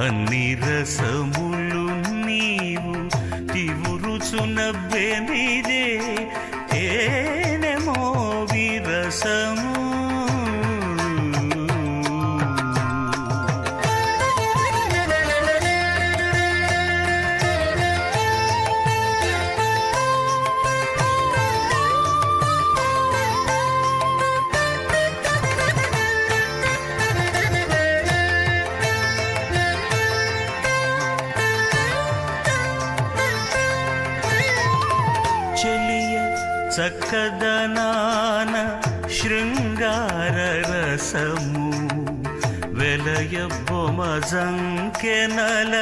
అన్ని రసములు నీవు దివురుచునవ్వెనిదే తేనెమో విరసము చక్కదనాన శృంగార రసము వెలయ బొమజంకెనల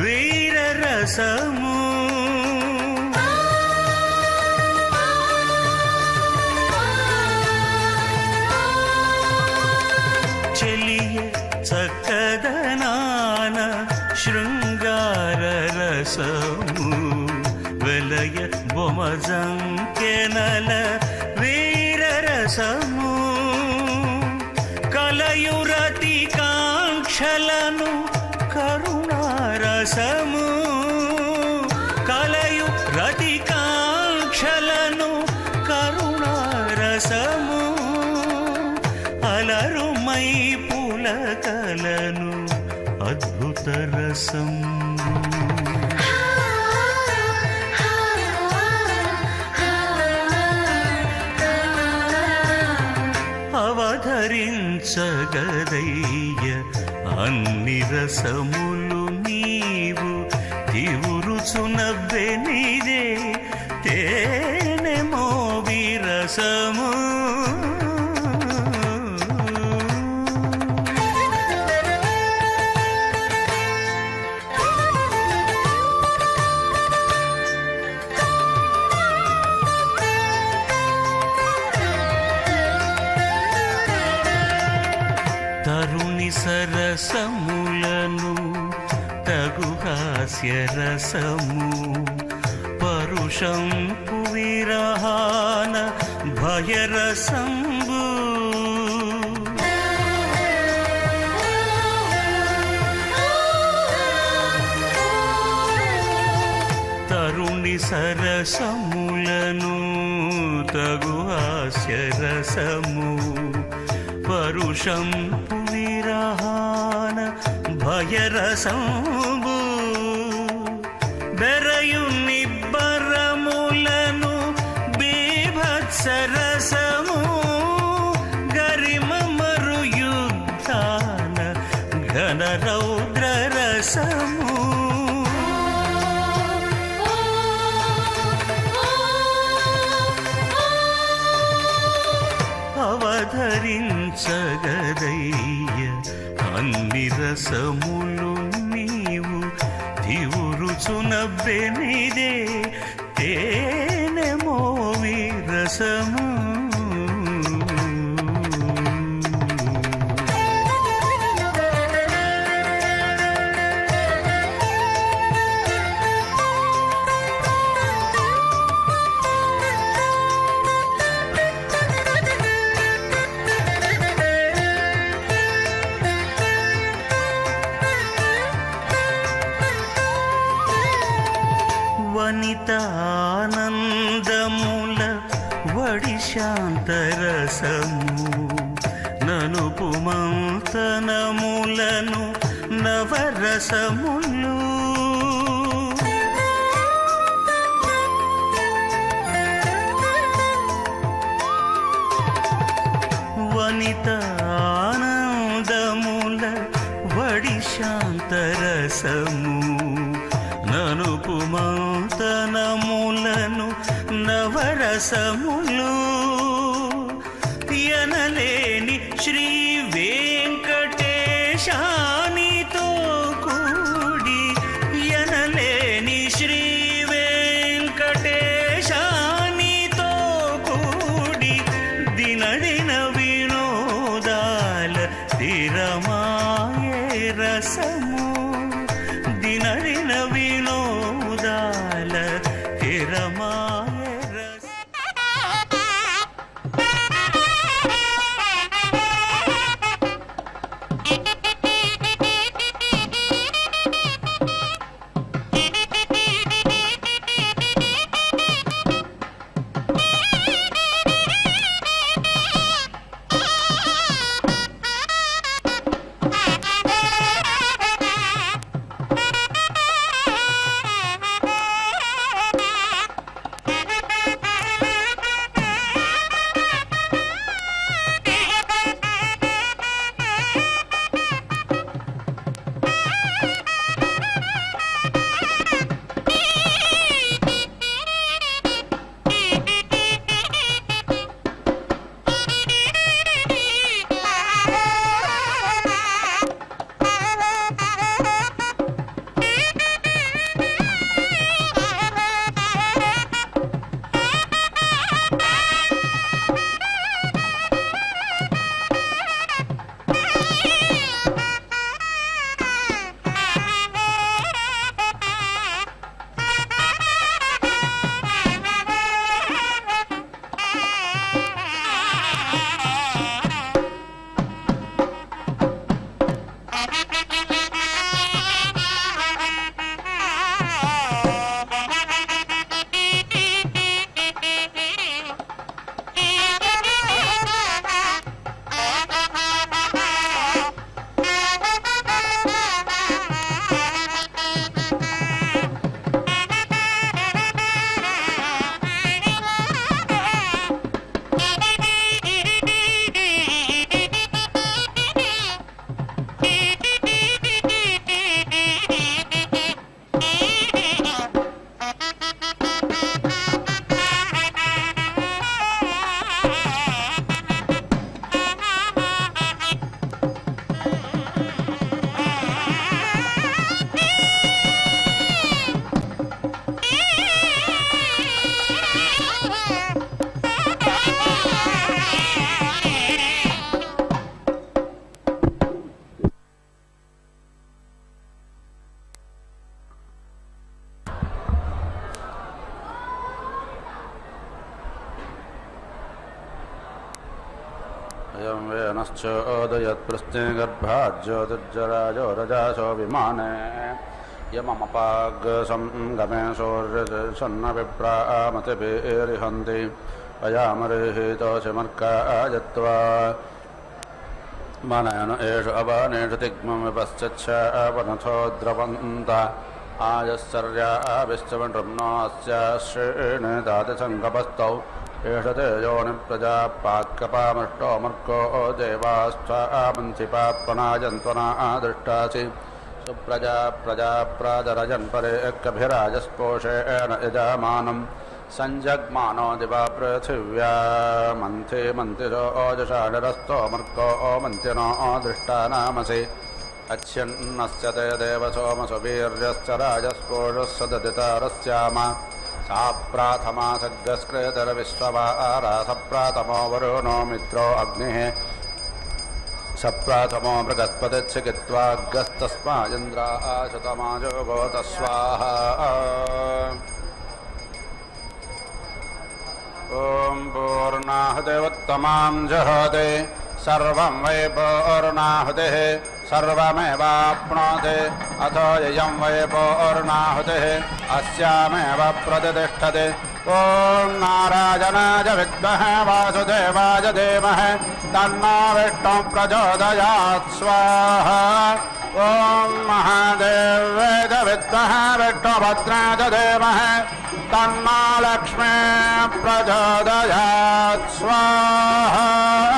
వీర రసము చెలియ చక్కదనాన శృంగార రసము వెలయ బొమజంకెనల వీర రసము కలయురతి కాంక్షలను కరుణారసము కలయు రతి కాంక్షలను కరుణారసము అలరుమై పులకలను అద్భుత రసం అవధరించగదయ్య అన్ని రసములు తివురుచునబ్బెనిదే తేనె మోవి రసము. తరుణి సరసములను తగు హాస్యరసము పరుషంపు విరహాన భయరసంబు. తరుణి సరసములను తగు హాస్యరసము పరుషంపు విరహాన భయరసంబు. బెరయు నిబ్బరములను బీభత్సరసము గరిమ మరు యుద్ధాన ఘన రౌద్రరసము. అవధరించగదయ్య అన్ని రసములు నీవు తివురుచునబ్బెనిదే తేనె మోవి రసము. వనితానందముల వడి శాంతరసము ననుపు మంతనములను నవరసములు. వనితానందముల వడి శాంతరసము ననుపు మంతనములను నవరసములు. యనలేని శ్రీ వెంకటేశానితో కూడి యనలేని శ్రీ వెంకటేశానితో కూడి దిన దిన వినోదాల తిరమాయే రసము. దిన దిన వినోదాల తిరమాయే రస. वेनश्चोदयत्पृष्ठे गर्भाज्योतिर्जराजो रजासो विमाने यममपागसंगमे शौर्यसन्नविप्रामतिभिरिहन्ति अयामरिहितोषमर्कायत्वा मनयन एष अवनेषु तिग्मं विपश्चच्छावनथो द्रवन्त आयश्चर्याभिश्चवनृम्नोऽस्याश्रेण दातिसङ्गपस्तौ एष ते योनिप्रजापाक्कपामष्टोऽमर्को देवास्त्वामन्थिपाप्पनायन्त्वना दृष्टासि सुप्रजा प्रजा प्रादरजन्परे कभिराजस्पोषेण यजामानं संजग्मानो दिवा पृथिव्या मन्थे मन्तिरो ओजषाणरस्तोऽमर्को मन्त्यनो दृष्टानामसि अच्छन्नस्य ते देवसोमसु वीर्यश्च राजस्पोषः सदतितारस्याम सा प्राथमा सग्रस्कृतरविश्ववारा सप्राथमो वरुणो मित्रो अग्निः सप्राथमो बृहस्पतिच्छिकित्वागस्तस्मादिन्द्राशतमाजो स्वाहा ॐ पूर्णाहुतिरुत्तमां जहोति सर्वं वै पूर्णाहुतिः सर्वमेवाप्नोति अथो ययं वै पूर्णाहुतिः अस्यामेव प्रतिष्ठति ॐ नारायणाय विद्महे वासुदेवाय धीमहि तन्नो विष्णुः प्रचोदयात् स्वाहा ॐ महादेव्यै विद्महे विष्णुभद्राय धीमहि तन्नो लक्ष्मी प्रचोदयात् स्वाहा